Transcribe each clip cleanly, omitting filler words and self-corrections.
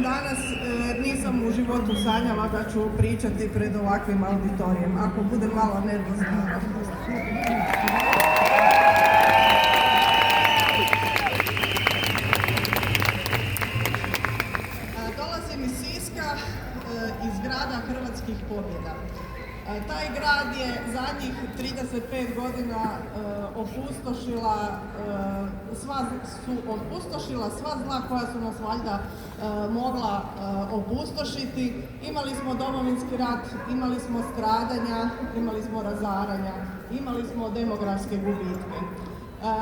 danas nisam u životu sanjala da ću pričati pred ovakvim auditorijem. Ako budem malo nervozna. Dolazim iz Siska, iz grada Hrvatskih pobjeda. Taj grad je zadnjih 35 godina opustošila sva zla koja su nas valjda mogla opustošiti. Imali smo Domovinski rat, imali smo stradanja, imali smo razaranja, imali smo demografske gubitke.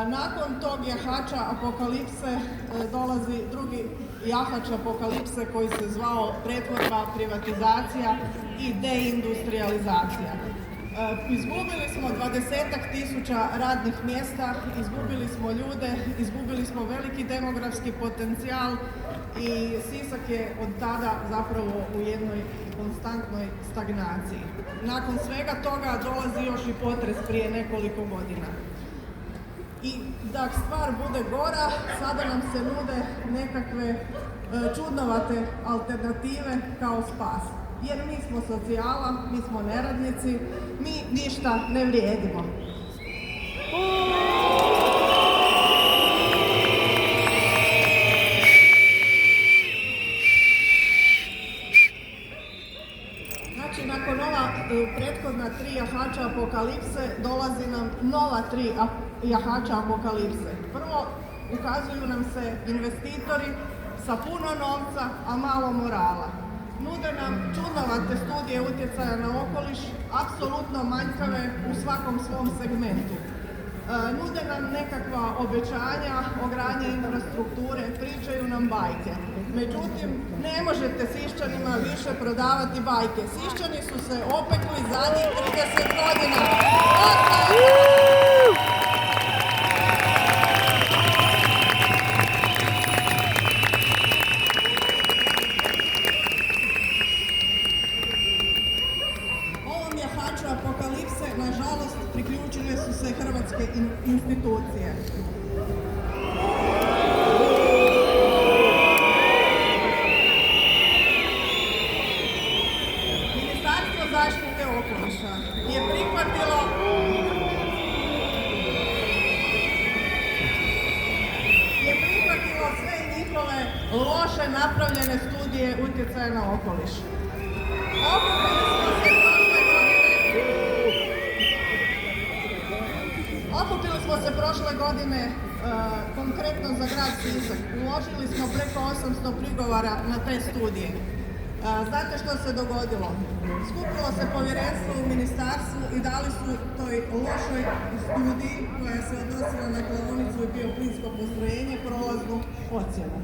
Nakon tog jahača apokalipse dolazi drugi jahač apokalipse koji se zvao pretvorba, privatizacija i deindustrializacija. Izgubili smo 20-ak tisuća radnih mjesta, izgubili smo ljude, izgubili smo veliki demografski potencijal i Sisak je od tada zapravo u jednoj konstantnoj stagnaciji. Nakon svega toga dolazi još i potres prije nekoliko godina. I da stvar bude gora, sada nam se nude nekakve čudnovate alternative kao spas. Jer mi smo socijala, mi smo neradnici, mi ništa ne vrijedimo. Znači, nakon ova prethodna 3 jahača apokalipse dolazi nam nova 3 jahača apokalipse. Prvo, ukazuju nam se investitori sa puno novca, a malo morala. Nude nam čudnovate studije utjecaja na okoliš, apsolutno manjkave u svakom svom segmentu. Nude nam nekakva obećanja o gradnji infrastrukture, pričaju nam bajke. Međutim, ne možete Siščanima više prodavati bajke. Siščani su se opekli zadnjih 30 godina. Apokalipse, nažalost, priključile su se hrvatske institucije. Ministarstvo zaštite okoliša je prihvatilo sve njihove loše napravljene studije utjecaja na okoliš. Okupili smo se prošle godine konkretno za grad Sisak. Uložili smo preko 800 prigovora na te studije. Znate što se dogodilo? Skupilo se povjerenstvo u ministarstvu i dali su toj lošoj studiji koja se odnosila na klaonicu i bioplinsko postrojenje prolaznu ocjenu.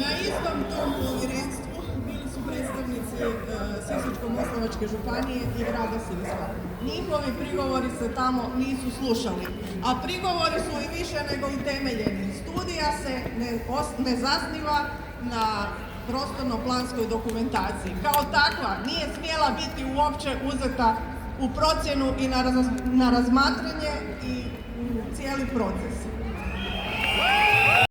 Na istom tom povjerenstvu bili su predstavnici Sisačko-moslavačke županije i grada Siska. Njihovi prigovori se tamo nisu slušali, a prigovori su i više nego utemeljeni. Studija se ne zasniva na prostorno-planskoj dokumentaciji. Kao takva nije smjela biti uopće uzeta u procjenu i na razmatranje i u cijeli proces.